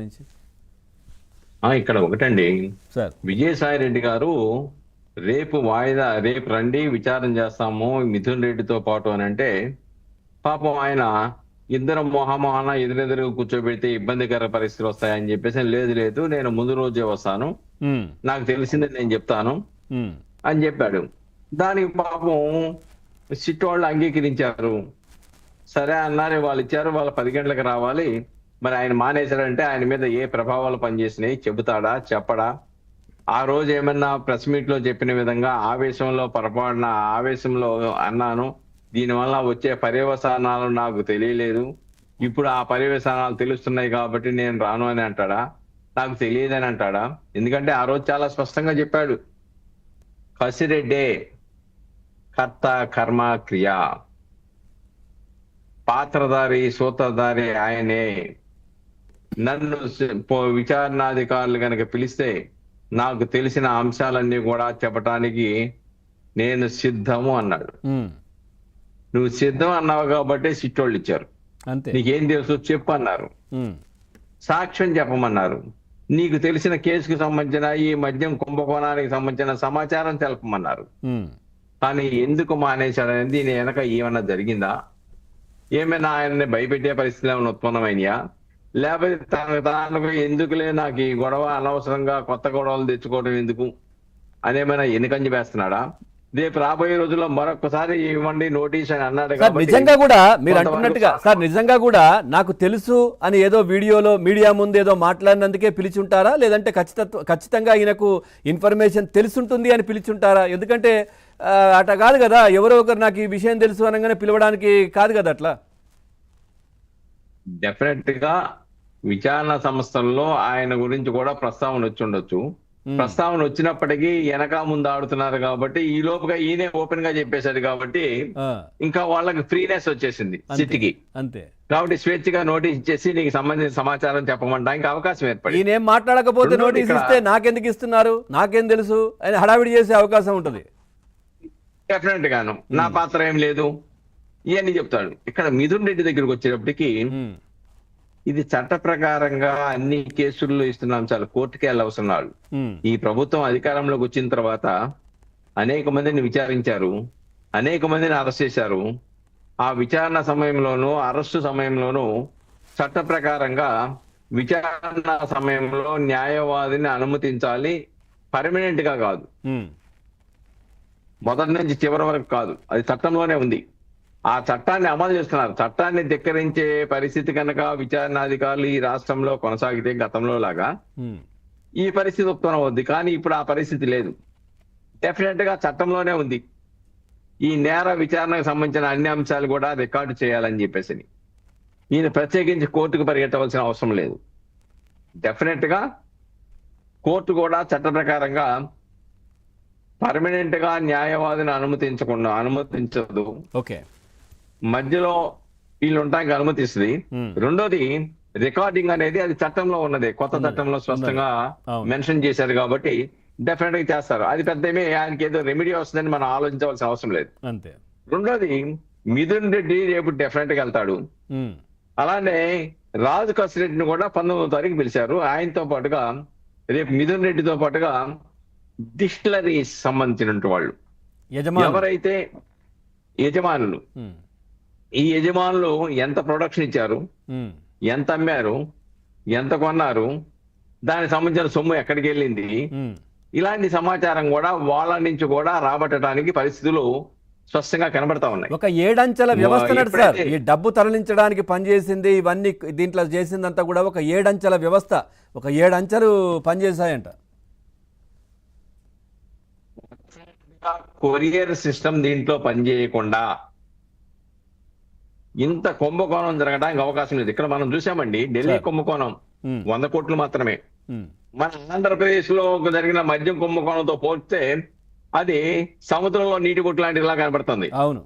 నుంచి ఇక్కడ ఒకటండి. సార్. విజయసాయి రెడ్డి గారు రేపు రండి విచారణ చేస్తాము మిథున్ రెడ్డితో పాటు అని అంటే, పాపం ఆయన ఇద్దరు మొహమొహాన ఎదురెదురు కూర్చోబెడితే ఇబ్బందికర పరిస్థితులు వస్తాయని చెప్పేసి, లేదు లేదు నేను ముందు రోజే వస్తాను, నాకు తెలిసింది నేను చెప్తాను అని చెప్పాడు. దానికి పాపం సిట్ వాళ్ళు అంగీకరించారు. సరే అన్నారు, వాళ్ళు ఇచ్చారు, వాళ్ళు 10 గంటలకు రావాలి. మరి ఆయన మానేశాడంటే ఆయన మీద ఏ ప్రభావాలు పనిచేసినాయి చెబుతాడా చెప్పడా? ఆ రోజు ఏమన్నా ప్రెస్ మీట్ లో చెప్పిన విధంగా ఆవేశంలో అన్నాను, దీనివల్ల వచ్చే పర్యవసానాలు నాకు తెలియలేదు, ఇప్పుడు ఆ పర్యవసానాలు తెలుస్తున్నాయి కాబట్టి నేను రాను అని అంటాడా? నాకు తెలియదని అంటాడా? ఎందుకంటే ఆ రోజు చాలా స్పష్టంగా చెప్పాడు, కసిరెడ్డే కర్త కర్మ క్రియ, పాత్రధారి సూత్రధారి ఆయనే. నన్ను విచారణాధికారులు కనుక పిలిస్తే నాకు తెలిసిన అంశాలన్నీ కూడా చెప్పటానికి నేను సిద్ధము అన్నాడు. నువ్వు సిద్ధం అన్నావు కాబట్టి సిట్టోళ్ళు ఇచ్చారు. నీకేం తెలుసు చెప్పు అన్నారు. సాక్ష్యం చెప్పమన్నారు. నీకు తెలిసిన కేసుకు సంబంధించిన ఈ మద్యం కుంభకోణానికి సంబంధించిన సమాచారం తెలపమన్నారు. కానీ ఎందుకు మానేశాడనేది దీని వెనక ఏమన్నా జరిగిందా? ఏమైనా ఆయన్ని భయపెట్టే పరిస్థితులు ఏమైనా ఉత్పన్నమైనయా? లేకపోతే తనకు ఎందుకులే నాకు ఈ గొడవ, అనవసరంగా కొత్త గొడవలు తెచ్చుకోవడం ఎందుకు అనేమైనా ఎన్నికంజి వేస్తున్నాడా? రేపు రాబోయే రోజుల్లో మరొకసారి ఇవ్వండి నోటీస్ అని అన్నాడు. నిజంగా కూడా మీరు అంటున్నట్టుగా సార్, నిజంగా కూడా నాకు తెలుసు అని ఏదో వీడియోలో మీడియా ముందు ఏదో మాట్లాడినందుకే పిలిచుంటారా, లేదంటే ఖచ్చితంగా ఈయనకు ఇన్ఫర్మేషన్ తెలుసుంటుంది అని పిలిచుంటారా? ఎందుకంటే అట్లా కాదు కదా, ఎవరో ఒకరు నాకు ఈ విషయం తెలుసు అనగానే పిలవడానికి కాదు కదా అట్లా. డెఫినెట్ గా విచారణ సంస్థల్లో ఆయన గురించి కూడా ప్రస్తావన వచ్చి ఉండొచ్చు. ప్రస్తావన వచ్చినప్పటికీ వెనక ముందు ఆడుతున్నారు కాబట్టి, ఈ లోపుగా ఈయనే ఓపెన్ గా చెప్పేశాడు కాబట్టి ఇంకా వాళ్ళకి ఫ్రీనెస్ వచ్చేసింది సిటీకి. అంతే కాబట్టి స్వేచ్ఛగా నోటీస్ ఇచ్చేసి నీకు సంబంధించిన సమాచారం చెప్పమంటానికి అవకాశం ఏర్పడింది. ఈయనేం మాట్లాడకపోతే నోటీస్ ఇస్తే నాకెందుకు ఇస్తున్నారు, నాకేం తెలుసు అని హడావిడి చేసే అవకాశం ఉంటది. డెఫినెట్ గాను నా పాత్ర ఏం లేదు ఇవన్నీ చెప్తాడు. ఇక్కడ మిథున్ రెడ్డి దగ్గరకు వచ్చేటప్పటికి ఇది చట్ట ప్రకారంగా అన్ని కేసుల్లో ఇస్తున్న అంశాలు కోర్టుకి వెళ్ళవసరాలు. ఈ ప్రభుత్వం అధికారంలోకి వచ్చిన తర్వాత అనేక మందిని విచారించారు, అనేక మందిని అరెస్ట్ చేశారు. ఆ విచారణ సమయంలోనూ అరెస్టు సమయంలోనూ చట్ట ప్రకారంగా విచారణ సమయంలో న్యాయవాదిని అనుమతించాలి, పర్మనెంట్ గా కాదు, మొదటి నుంచి చివరి వరకు కాదు, అది చట్టంలోనే ఉంది. ఆ చట్టాన్ని అమలు చేస్తున్నారు. చట్టాన్ని ధిక్కరించే పరిస్థితి కనుక విచారణాధికారులు ఈ రాష్ట్రంలో కొనసాగితే గతంలో లాగా ఈ పరిస్థితి ఉత్పన్నమవుద్ది. కానీ ఇప్పుడు ఆ పరిస్థితి లేదు. డెఫినెట్ గా చట్టంలోనే ఉంది. ఈ నేర విచారణకు సంబంధించిన అన్ని అంశాలు కూడా రికార్డు చేయాలని చెప్పేసి ఈయన ప్రత్యేకించి కోర్టుకు పరిగెట్టవలసిన అవసరం లేదు. డెఫినెట్ గా కోర్టు కూడా చట్ట ప్రకారంగా పర్మనెంట్ గా న్యాయవాదిని అనుమతించదు. ఓకే, మధ్యలో వీళ్ళు ఉండడానికి అనుమతిస్తుంది. రెండోది రికార్డింగ్ అనేది అది చట్టంలో ఉన్నది, కొత్త చట్టంలో స్పష్టంగా మెన్షన్ చేశారు కాబట్టి డెఫినెట్ గా చేస్తారు. అది పెద్ద ఆయనకి ఏదో రెమెడీ వస్తుందని మనం ఆలోచించవలసిన అవసరం లేదు. అంతే. రెండోది మిథున్ రెడ్డి రేపు డెఫినెట్ గా వెళ్తాడు. అలానే రాజు కసిరెడ్డిని కూడా 19వ తారీఖు పిలిచారు. ఆయనతో పాటుగా రేపు మిథున్ రెడ్డితో పాటుగా డిస్టిలరీస్ సంబంధించినటువంటి వాళ్ళు ఎవరైతే యజమానులు, ఈ యజమానులు ఎంత ప్రొడక్షన్ ఇచ్చారు, ఎంత అమ్మారు, ఎంత కొన్నారు, దానికి సంబంధించిన సొమ్ము ఎక్కడికి వెళ్ళింది, ఇలాంటి సమాచారం కూడా వాళ్ళ నుంచి కూడా రాబట్టడానికి పరిస్థితులు స్పష్టంగా కనబడతా ఉన్నాయి. ఒక 7 అంచెల వ్యవస్థ సార్, ఈ డబ్బు తరలించడానికి పనిచేసింది, ఇవన్నీ దీంట్లో చేసిందంతా కూడా ఒక 7 అంచెల వ్యవస్థ, ఒక 7 అంచెలు పనిచేశాయంట. కొరియర్ సిస్టమ్ దీంట్లో పనిచేయకుండా ఇంత కుంభకోణం జరగడానికి అవకాశం లేదు. ఇక్కడ మనం చూసామండి, ఢిల్లీ కుంభకోణం 100 కోట్లు మాత్రమే. మన ఆంధ్రప్రదేశ్ లో జరిగిన మద్యం కుంభకోణంతో పోల్స్తే అది సముద్రంలో నీటి కొట్టు లాంటిలా కనబడుతుంది. అవును.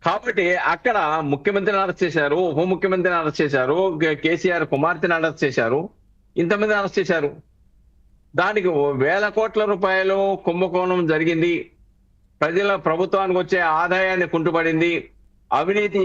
కాబట్టి అక్కడ ముఖ్యమంత్రిని అరెస్ట్ చేశారు, ఉప ముఖ్యమంత్రిని అరెస్ట్ చేశారు, కేసీఆర్ కుమార్తెని అరెస్ట్ చేశారు, ఇంతమంది అరెస్ట్ చేశారు. దానికి వేల కోట్ల రూపాయలు కుంభకోణం జరిగింది. ప్రభుత్వానికి వచ్చే ఆదాయాన్ని కుంటుపడింది. అవినీతి